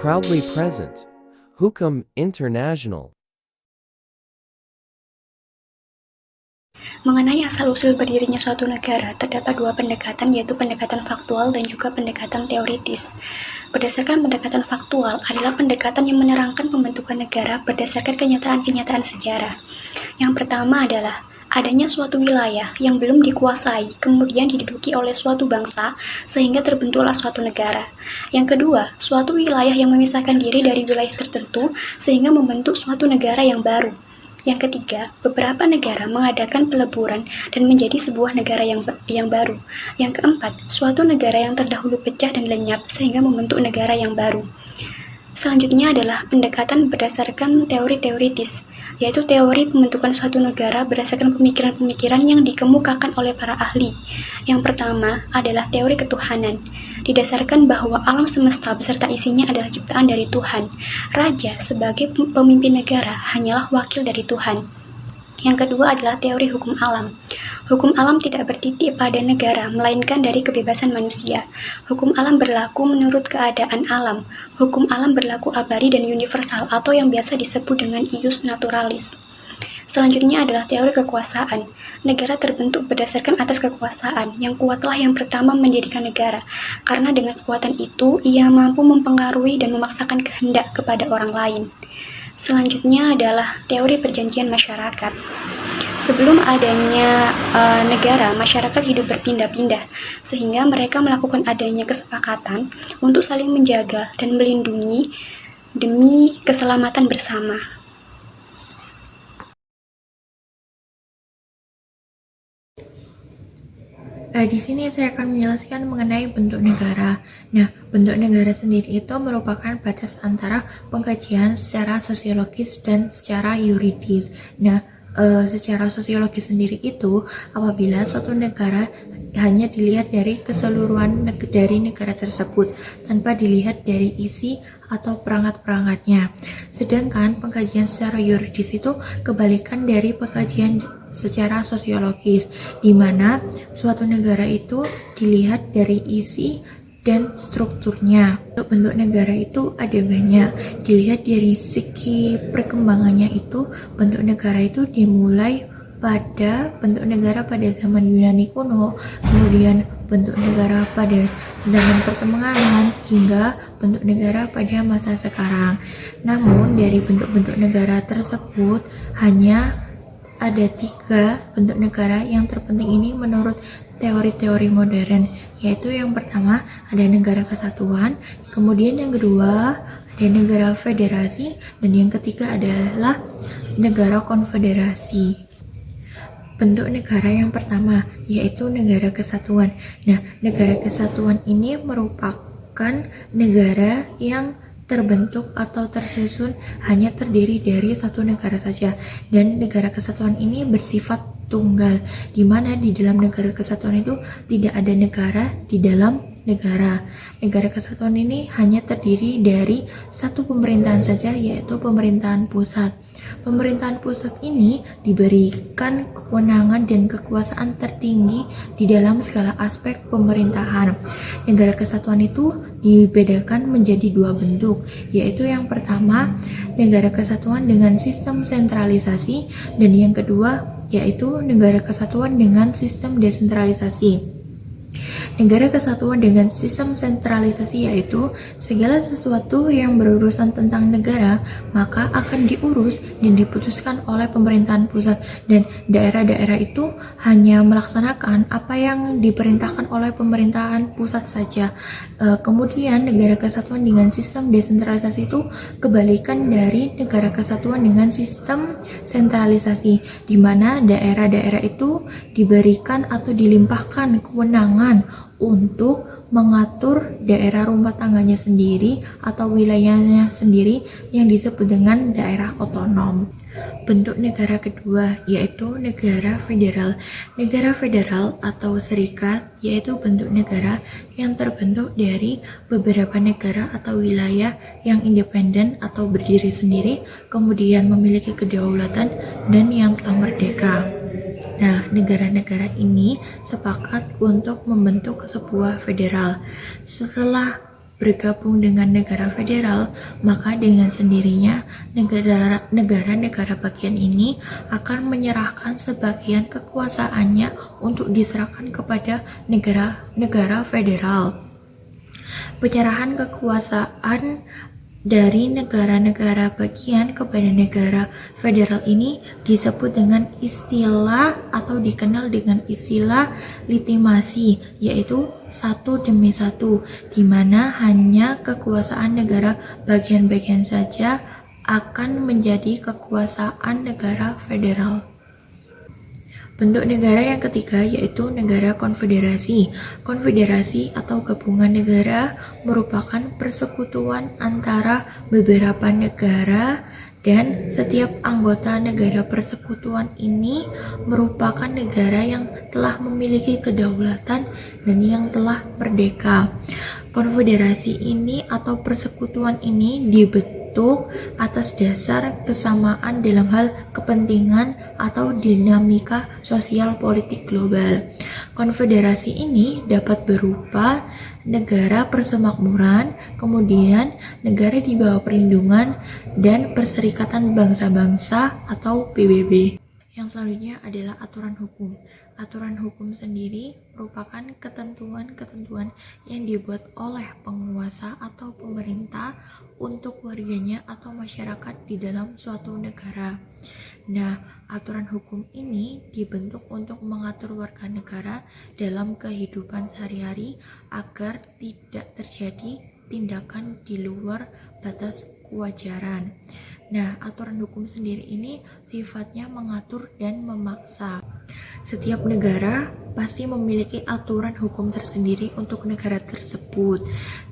Proudly present. Hukum International. Mengenai asal-usul berdirinya suatu negara, terdapat dua pendekatan, yaitu pendekatan faktual dan juga pendekatan teoritis. Berdasarkan pendekatan faktual adalah pendekatan yang menerangkan pembentukan negara berdasarkan kenyataan-kenyataan sejarah. Yang pertama adalah adanya suatu wilayah yang belum dikuasai, kemudian diduduki oleh suatu bangsa, sehingga terbentuklah suatu negara. Yang kedua, suatu wilayah yang memisahkan diri dari wilayah tertentu, sehingga membentuk suatu negara yang baru. Yang ketiga, beberapa negara mengadakan peleburan dan menjadi sebuah negara yang baru. Yang keempat, suatu negara yang terdahulu pecah dan lenyap sehingga membentuk negara yang baru. Selanjutnya adalah pendekatan berdasarkan teori teoritis, yaitu teori pembentukan suatu negara berdasarkan pemikiran-pemikiran yang dikemukakan oleh para ahli. Yang pertama adalah teori ketuhanan, didasarkan bahwa alam semesta beserta isinya adalah ciptaan dari Tuhan. Raja sebagai pemimpin negara hanyalah wakil dari Tuhan. Yang kedua adalah teori hukum alam. Hukum alam tidak bertitik pada negara, melainkan dari kebebasan manusia. Hukum alam berlaku menurut keadaan alam. Hukum alam berlaku abadi dan universal, atau yang biasa disebut dengan ius naturalis. Selanjutnya adalah teori kekuasaan. Negara terbentuk berdasarkan atas kekuasaan. Yang kuatlah yang pertama menjadikan negara, karena dengan kekuatan itu ia mampu mempengaruhi dan memaksakan kehendak kepada orang lain. Selanjutnya adalah teori perjanjian masyarakat. Sebelum adanya negara, masyarakat hidup berpindah-pindah, sehingga mereka melakukan adanya kesepakatan untuk saling menjaga dan melindungi demi keselamatan bersama. Di sini saya akan menjelaskan mengenai bentuk negara. Nah, bentuk negara sendiri itu merupakan batas antara pengkajian secara sosiologis dan secara yuridis. Nah, secara sosiologis sendiri itu apabila suatu negara hanya dilihat dari keseluruhan dari negara tersebut tanpa dilihat dari isi atau perangkat-perangkatnya. Sedangkan pengkajian secara yuridis itu kebalikan dari pengkajian secara sosiologis, di mana suatu negara itu dilihat dari isi dan strukturnya. Untuk bentuk negara itu ada banyak. Dilihat dari segi perkembangannya itu, bentuk negara itu dimulai pada bentuk negara pada zaman Yunani kuno, kemudian bentuk negara pada zaman pertengahan, hingga bentuk negara pada masa sekarang. Namun dari bentuk-bentuk negara tersebut hanya ada 3 bentuk negara yang terpenting ini menurut teori-teori modern, yaitu yang pertama ada negara kesatuan, kemudian yang kedua ada negara federasi, dan yang ketiga adalah negara konfederasi. Bentuk negara yang pertama yaitu negara kesatuan. Nah, negara kesatuan ini merupakan negara yang terbentuk atau tersusun hanya terdiri dari satu negara saja, dan negara kesatuan ini bersifat tunggal, di mana di dalam negara kesatuan itu tidak ada negara di dalam negara. Negara kesatuan ini hanya terdiri dari satu pemerintahan saja, yaitu pemerintahan pusat. Pemerintahan pusat ini diberikan kewenangan dan kekuasaan tertinggi di dalam segala aspek pemerintahan. Negara kesatuan itu dibedakan menjadi 2 bentuk, yaitu yang pertama negara kesatuan dengan sistem sentralisasi, dan yang kedua yaitu negara kesatuan dengan sistem desentralisasi. Negara kesatuan dengan sistem sentralisasi yaitu segala sesuatu yang berurusan tentang negara maka akan diurus dan diputuskan oleh pemerintahan pusat, dan daerah-daerah itu hanya melaksanakan apa yang diperintahkan oleh pemerintahan pusat saja. Kemudian negara kesatuan dengan sistem desentralisasi itu kebalikan dari negara kesatuan dengan sistem sentralisasi, di mana daerah-daerah itu diberikan atau dilimpahkan kewenangan untuk mengatur daerah rumah tangganya sendiri atau wilayahnya sendiri yang disebut dengan daerah otonom. Bentuk negara kedua yaitu negara federal. Negara federal atau serikat yaitu bentuk negara yang terbentuk dari beberapa negara atau wilayah yang independen atau berdiri sendiri, kemudian memiliki kedaulatan dan yang telah merdeka. Nah, negara-negara ini sepakat untuk membentuk sebuah federal. Setelah bergabung dengan negara federal, maka dengan sendirinya negara-negara bagian ini akan menyerahkan sebagian kekuasaannya untuk diserahkan kepada negara-negara federal. Penyerahan kekuasaan dari negara-negara bagian kepada negara federal ini disebut dengan istilah atau dikenal dengan istilah legitimasi, yaitu satu demi satu, di mana hanya kekuasaan negara bagian-bagian saja akan menjadi kekuasaan negara federal. Bentuk negara yang ketiga yaitu negara konfederasi. Konfederasi atau gabungan negara merupakan persekutuan antara beberapa negara, dan setiap anggota negara persekutuan ini merupakan negara yang telah memiliki kedaulatan dan yang telah merdeka. Konfederasi ini atau persekutuan ini dibentuk atas dasar kesamaan dalam hal kepentingan atau dinamika sosial politik global. Konfederasi ini dapat berupa negara persemakmuran, kemudian negara di bawah perlindungan, dan Perserikatan Bangsa-Bangsa atau PBB. Yang selanjutnya adalah aturan hukum. Aturan hukum sendiri merupakan ketentuan-ketentuan yang dibuat oleh penguasa atau pemerintah untuk warganya atau masyarakat di dalam suatu negara. Nah, aturan hukum ini dibentuk untuk mengatur warga negara dalam kehidupan sehari-hari agar tidak terjadi tindakan di luar batas kewajaran. Nah, aturan hukum sendiri ini sifatnya mengatur dan memaksa. Setiap negara pasti memiliki aturan hukum tersendiri untuk negara tersebut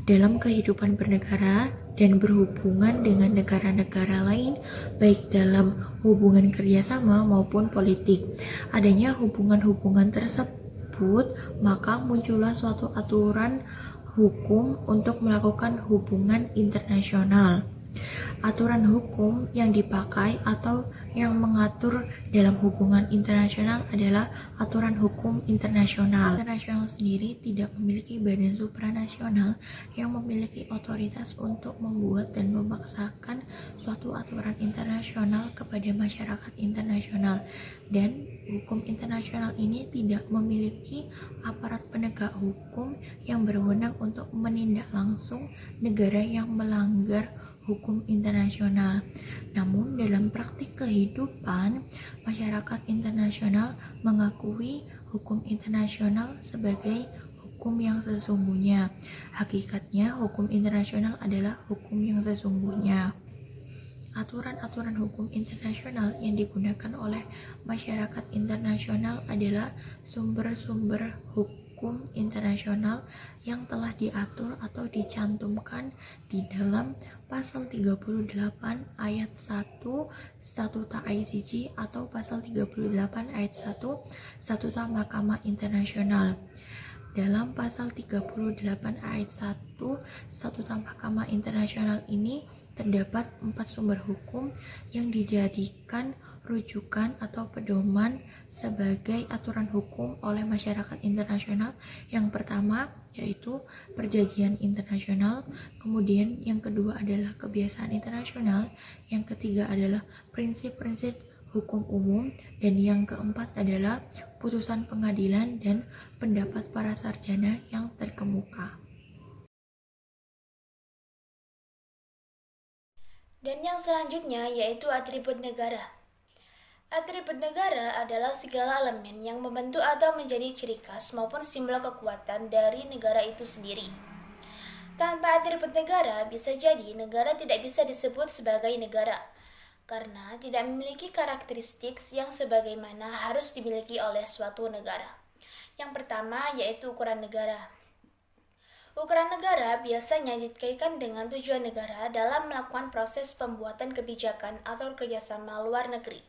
dalam kehidupan bernegara dan berhubungan dengan negara-negara lain, baik dalam hubungan kerjasama maupun politik. Adanya hubungan-hubungan tersebut, maka muncullah suatu aturan hukum untuk melakukan hubungan internasional. Aturan hukum yang dipakai atau yang mengatur dalam hubungan internasional adalah aturan hukum internasional. Internasional sendiri tidak memiliki badan supranasional yang memiliki otoritas untuk membuat dan memaksakan suatu aturan internasional kepada masyarakat internasional, dan hukum internasional ini tidak memiliki aparat penegak hukum yang berwenang untuk menindak langsung negara yang melanggar hukum internasional. Namun dalam praktik kehidupan, masyarakat internasional mengakui hukum internasional sebagai hukum yang sesungguhnya. Hakikatnya, hukum internasional adalah hukum yang sesungguhnya. Aturan-aturan hukum internasional yang digunakan oleh masyarakat internasional adalah sumber-sumber hukum internasional yang telah diatur atau dicantumkan di dalam pasal 38 ayat 1 Statuta ICC atau pasal 38 ayat 1 Statuta Mahkamah Internasional. Dalam pasal 38 ayat 1 Statuta Mahkamah Internasional ini terdapat 4 sumber hukum yang dijadikan rujukan atau pedoman sebagai aturan hukum oleh masyarakat internasional. Yang pertama yaitu perjanjian internasional, kemudian yang kedua adalah kebiasaan internasional, yang ketiga adalah prinsip-prinsip hukum umum, dan yang keempat adalah putusan pengadilan dan pendapat para sarjana yang terkemuka. Dan yang selanjutnya yaitu atribut negara. Atribut negara adalah segala elemen yang membentuk atau menjadi ciri khas maupun simbol kekuatan dari negara itu sendiri. Tanpa atribut negara, bisa jadi negara tidak bisa disebut sebagai negara, karena tidak memiliki karakteristik yang sebagaimana harus dimiliki oleh suatu negara. Yang pertama yaitu ukuran negara. Ukuran negara biasanya dikaitkan dengan tujuan negara dalam melakukan proses pembuatan kebijakan atau kerjasama luar negeri.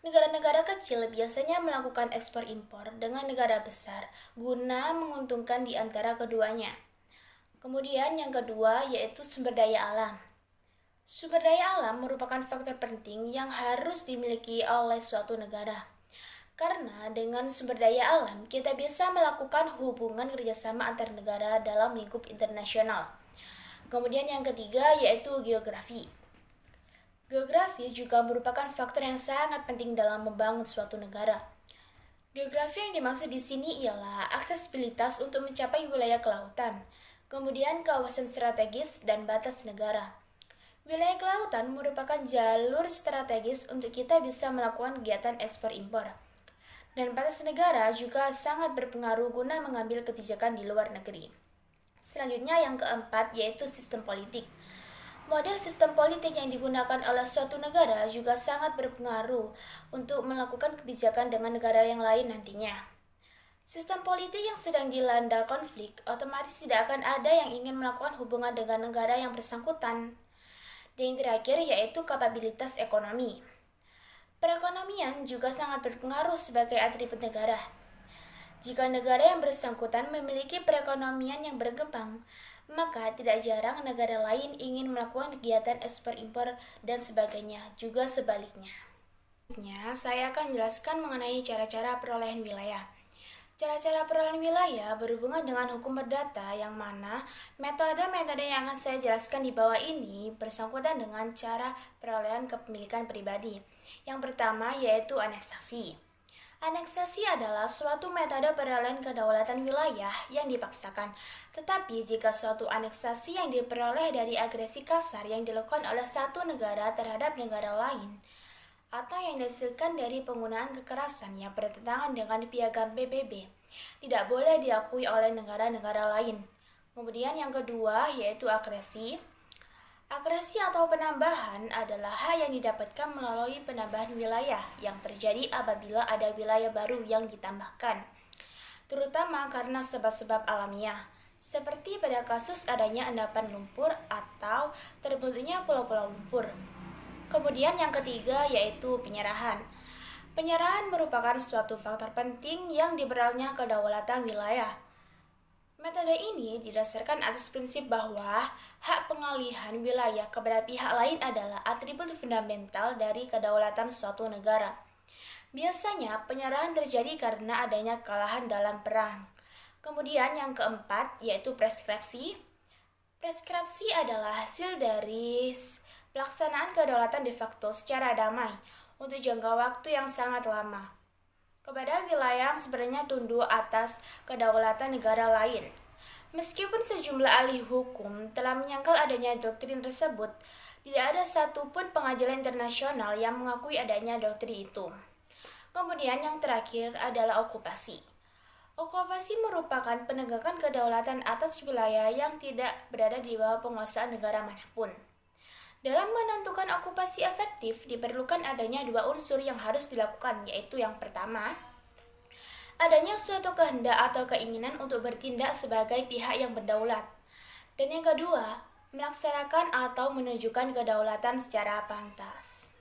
Negara-negara kecil biasanya melakukan ekspor-impor dengan negara besar guna menguntungkan di antara keduanya. Kemudian yang kedua yaitu sumber daya alam. Sumber daya alam merupakan faktor penting yang harus dimiliki oleh suatu negara. Karena dengan sumber daya alam, kita bisa melakukan hubungan kerjasama antar negara dalam lingkup internasional. Kemudian yang ketiga yaitu geografi. Geografi juga merupakan faktor yang sangat penting dalam membangun suatu negara. Geografi yang dimaksud di sini ialah aksesibilitas untuk mencapai wilayah kelautan, kemudian kawasan strategis dan batas negara. Wilayah kelautan merupakan jalur strategis untuk kita bisa melakukan kegiatan ekspor impor. Dan batas negara juga sangat berpengaruh guna mengambil kebijakan di luar negeri. Selanjutnya yang keempat yaitu sistem politik. Model sistem politik yang digunakan oleh suatu negara juga sangat berpengaruh untuk melakukan kebijakan dengan negara yang lain nantinya. Sistem politik yang sedang dilanda konflik otomatis tidak akan ada yang ingin melakukan hubungan dengan negara yang bersangkutan. Dan yang terakhir yaitu kapabilitas ekonomi. Perekonomian juga sangat berpengaruh sebagai atribut negara. Jika negara yang bersangkutan memiliki perekonomian yang berkembang, maka tidak jarang negara lain ingin melakukan kegiatan ekspor impor dan sebagainya, juga sebaliknya. Saya akan menjelaskan mengenai cara-cara perolehan wilayah. Cara-cara perolehan wilayah berhubungan dengan hukum perdata yang mana metode-metode yang akan saya jelaskan di bawah ini bersangkutan dengan cara perolehan kepemilikan pribadi. Yang pertama yaitu aneksasi. Aneksasi adalah suatu metode perolehan kedaulatan wilayah yang dipaksakan. Tetapi jika suatu aneksasi yang diperoleh dari agresi kasar yang dilakukan oleh satu negara terhadap negara lain, atau yang dihasilkan dari penggunaan kekerasan yang bertentangan dengan piagam PBB, tidak boleh diakui oleh negara-negara lain. Kemudian yang kedua yaitu agresi. Agresi atau penambahan adalah hak yang didapatkan melalui penambahan wilayah yang terjadi apabila ada wilayah baru yang ditambahkan, terutama karena sebab-sebab alamiah, seperti pada kasus adanya endapan lumpur atau terbentuknya pulau-pulau lumpur. Kemudian yang ketiga yaitu penyerahan. Penyerahan merupakan suatu faktor penting yang diperolehnya kedaulatan wilayah. Metode ini didasarkan atas prinsip bahwa hak pengalihan wilayah kepada pihak lain adalah atribut fundamental dari kedaulatan suatu negara. Biasanya penyerahan terjadi karena adanya kekalahan dalam perang. Kemudian yang keempat yaitu preskripsi. Preskripsi adalah hasil dari pelaksanaan kedaulatan de facto secara damai untuk jangka waktu yang sangat lama kepada wilayah yang sebenarnya tunduk atas kedaulatan negara lain. Meskipun sejumlah ahli hukum telah menyangkal adanya doktrin tersebut, tidak ada satupun pengadilan internasional yang mengakui adanya doktrin itu. Kemudian yang terakhir adalah okupasi. Okupasi merupakan penegakan kedaulatan atas wilayah yang tidak berada di bawah penguasaan negara manapun. Dalam menentukan okupasi efektif, diperlukan adanya dua unsur yang harus dilakukan, yaitu yang pertama, adanya suatu kehendak atau keinginan untuk bertindak sebagai pihak yang berdaulat. Dan yang kedua, melaksanakan atau menunjukkan kedaulatan secara pantas.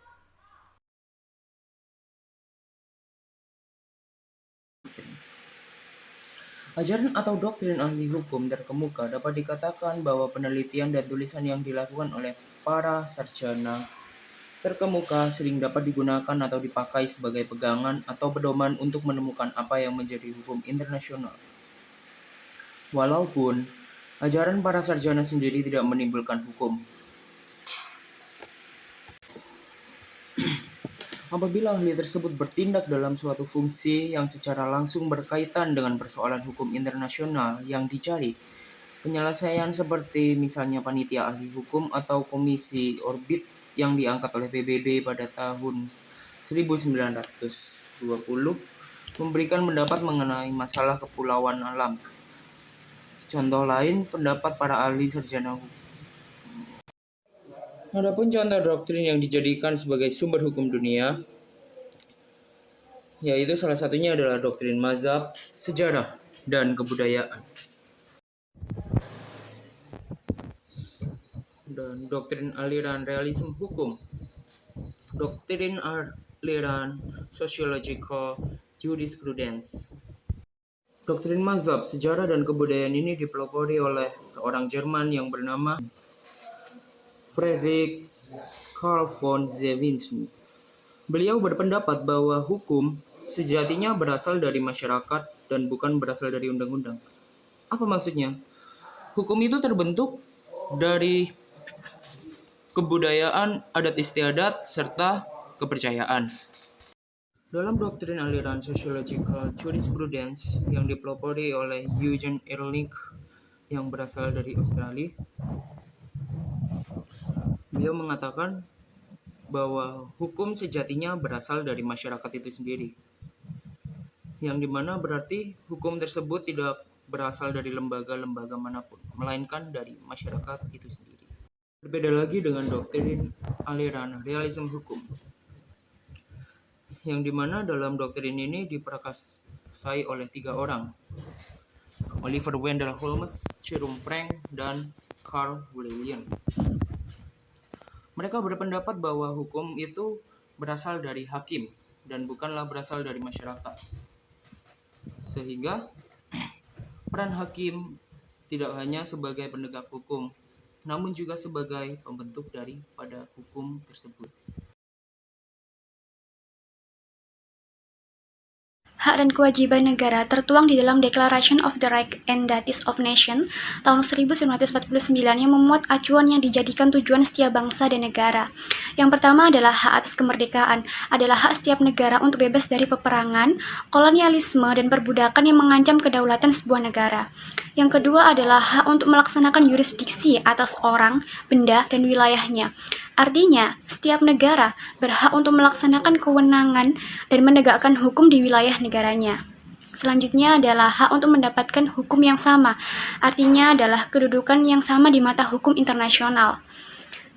Ajaran atau doktrin ahli hukum terkemuka dapat dikatakan bahwa penelitian dan tulisan yang dilakukan oleh para sarjana terkemuka sering dapat digunakan atau dipakai sebagai pegangan atau pedoman untuk menemukan apa yang menjadi hukum internasional. Walaupun ajaran para sarjana sendiri tidak menimbulkan hukum. Apabila ahli tersebut bertindak dalam suatu fungsi yang secara langsung berkaitan dengan persoalan hukum internasional yang dicari, penyelesaian seperti misalnya panitia ahli hukum atau komisi orbit yang diangkat oleh PBB pada tahun 1920 memberikan pendapat mengenai masalah kepulauan alam. Contoh lain, pendapat para ahli sarjana hukum. Adapun contoh doktrin yang dijadikan sebagai sumber hukum dunia, yaitu salah satunya adalah doktrin mazhab, sejarah, dan kebudayaan. Dan doktrin aliran realisme hukum, doktrin aliran sociological jurisprudence. Doktrin mazhab, sejarah, dan kebudayaan ini dipelopori oleh seorang Jerman yang bernama Friedrich Karl von Zawinski. Beliau berpendapat bahwa hukum sejatinya berasal dari masyarakat dan bukan berasal dari undang-undang. Apa maksudnya? Hukum itu terbentuk dari kebudayaan, adat istiadat, serta kepercayaan. Dalam doktrin aliran sociological jurisprudence yang dipelopori oleh Eugene Ehrlich yang berasal dari Australia, beliau mengatakan bahwa hukum sejatinya berasal dari masyarakat itu sendiri, yang dimana berarti hukum tersebut tidak berasal dari lembaga-lembaga manapun, melainkan dari masyarakat itu sendiri. Berbeda lagi dengan doktrin aliran realisme hukum, yang dimana dalam doktrin ini diprakarsai oleh 3 orang, Oliver Wendell Holmes, Jerome Frank, dan Carl William. Mereka berpendapat bahwa hukum itu berasal dari hakim dan bukanlah berasal dari masyarakat. Sehingga peran hakim tidak hanya sebagai penegak hukum, namun juga sebagai pembentuk daripada hukum tersebut. Hak dan kewajiban negara tertuang di dalam Declaration of the Rights and Duties of Nations tahun 1949 yang memuat acuan yang dijadikan tujuan setiap bangsa dan negara. Yang pertama adalah hak atas kemerdekaan, adalah hak setiap negara untuk bebas dari peperangan, kolonialisme, dan perbudakan yang mengancam kedaulatan sebuah negara. Yang kedua adalah hak untuk melaksanakan yurisdiksi atas orang, benda, dan wilayahnya. Artinya, setiap negara berhak untuk melaksanakan kewenangan dan menegakkan hukum di wilayah negaranya. Selanjutnya adalah hak untuk mendapatkan hukum yang sama, artinya adalah kedudukan yang sama di mata hukum internasional.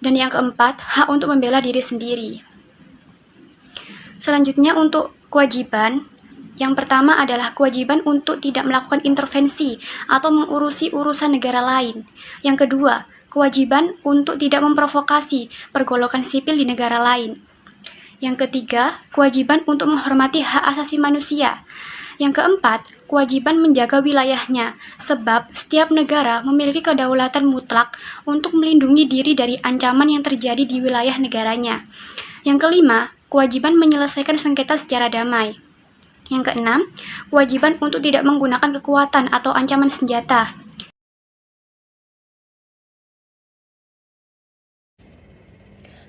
Dan yang keempat, hak untuk membela diri sendiri. Selanjutnya untuk kewajiban, yang pertama adalah kewajiban untuk tidak melakukan intervensi atau mengurusi urusan negara lain. Yang kedua, kewajiban untuk tidak memprovokasi pergolakan sipil di negara lain. Yang ketiga, kewajiban untuk menghormati hak asasi manusia. Yang keempat, kewajiban menjaga wilayahnya, sebab setiap negara memiliki kedaulatan mutlak untuk melindungi diri dari ancaman yang terjadi di wilayah negaranya. Yang kelima, kewajiban menyelesaikan sengketa secara damai. Yang keenam, kewajiban untuk tidak menggunakan kekuatan atau ancaman senjata.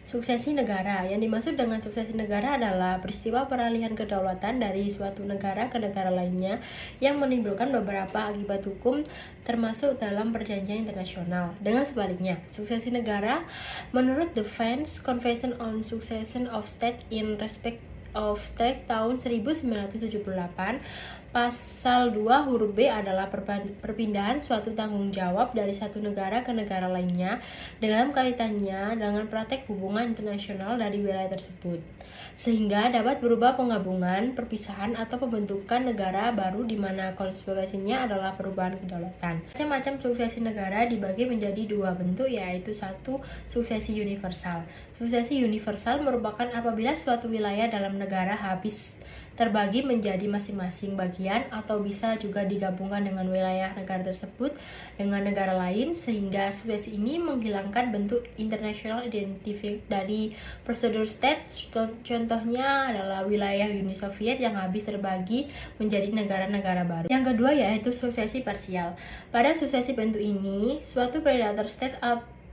Suksesi negara. Yang dimaksud dengan suksesi negara adalah peristiwa peralihan kedaulatan dari suatu negara ke negara lainnya yang menimbulkan beberapa akibat hukum termasuk dalam perjanjian internasional. Dengan sebaliknya, suksesi negara menurut The Vance Convention on Succession of States in Respect of States tahun 1978, Pasal 2 huruf B adalah perpindahan suatu tanggung jawab dari satu negara ke negara lainnya dalam kaitannya dengan praktek hubungan internasional dari wilayah tersebut, sehingga dapat berubah penggabungan, perpisahan, atau pembentukan negara baru di mana konsekuensinya adalah perubahan kedaulatan. Macam-macam suksesi negara dibagi menjadi 2 bentuk, yaitu 1. Suksesi universal. Suksesi universal merupakan apabila suatu wilayah dalam negara habis terbagi menjadi masing-masing bagian atau bisa juga digabungkan dengan wilayah negara tersebut dengan negara lain, sehingga suksesi ini menghilangkan bentuk international identity dari prosedur state. Contohnya adalah wilayah Uni Soviet yang habis terbagi menjadi negara-negara baru. Yang kedua yaitu suksesi parsial. Pada suksesi bentuk ini, suatu predator state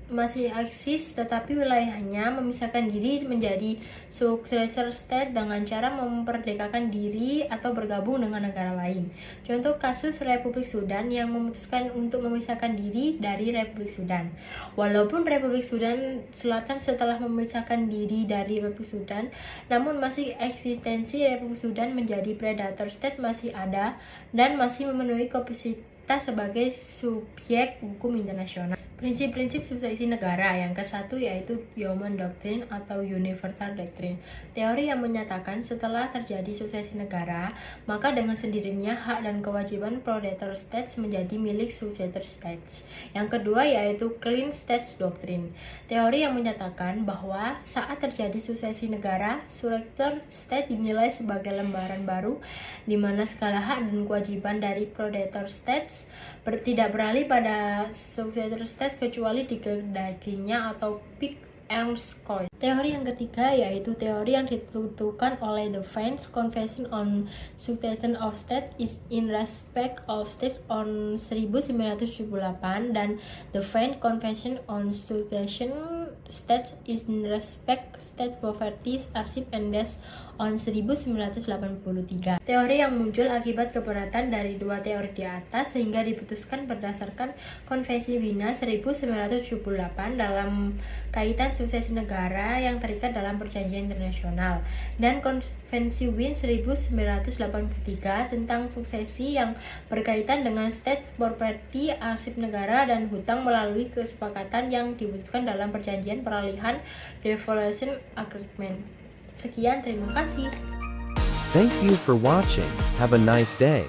masih eksis tetapi wilayahnya memisahkan diri menjadi successor state dengan cara memerdekakan diri atau bergabung dengan negara lain. Contoh kasus Republik Sudan yang memutuskan untuk memisahkan diri dari Republik Sudan. Walaupun Republik Sudan Selatan setelah memisahkan diri dari Republik Sudan, namun masih eksistensi Republik Sudan menjadi predator state masih ada dan masih memenuhi kapasitas sebagai subjek hukum internasional. Prinsip-prinsip suksesi negara yang ke-1 yaitu Yeoman Doctrine atau Universal Doctrine. Teori yang menyatakan setelah terjadi suksesi negara, maka dengan sendirinya hak dan kewajiban predator states menjadi milik successor states. Yang kedua yaitu Clean States Doctrine. Teori yang menyatakan bahwa saat terjadi suksesi negara, successor state dinilai sebagai lembaran baru di mana segala hak dan kewajiban dari predator states tidak beralih pada successor state kecuali dikehendakinya atau Ernst Coase. Teori yang ketiga yaitu teori yang ditentukan oleh the Vance Convention on Succession of States is in respect of states on 1978 dan the Vance Convention on Succession States is in respect state poverty, hardship and death on 1983. Teori yang muncul akibat keberatan dari dua teori di atas sehingga diputuskan berdasarkan Konvensi Wina 1978 dalam kaitan suksesi negara yang terikat dalam perjanjian internasional dan Konvensi Wien 1983 tentang suksesi yang berkaitan dengan state property, arsip negara dan hutang melalui kesepakatan yang diputuskan dalam perjanjian peralihan devolution agreement. Sekian, terima kasih. Thank you for watching. Have a nice day.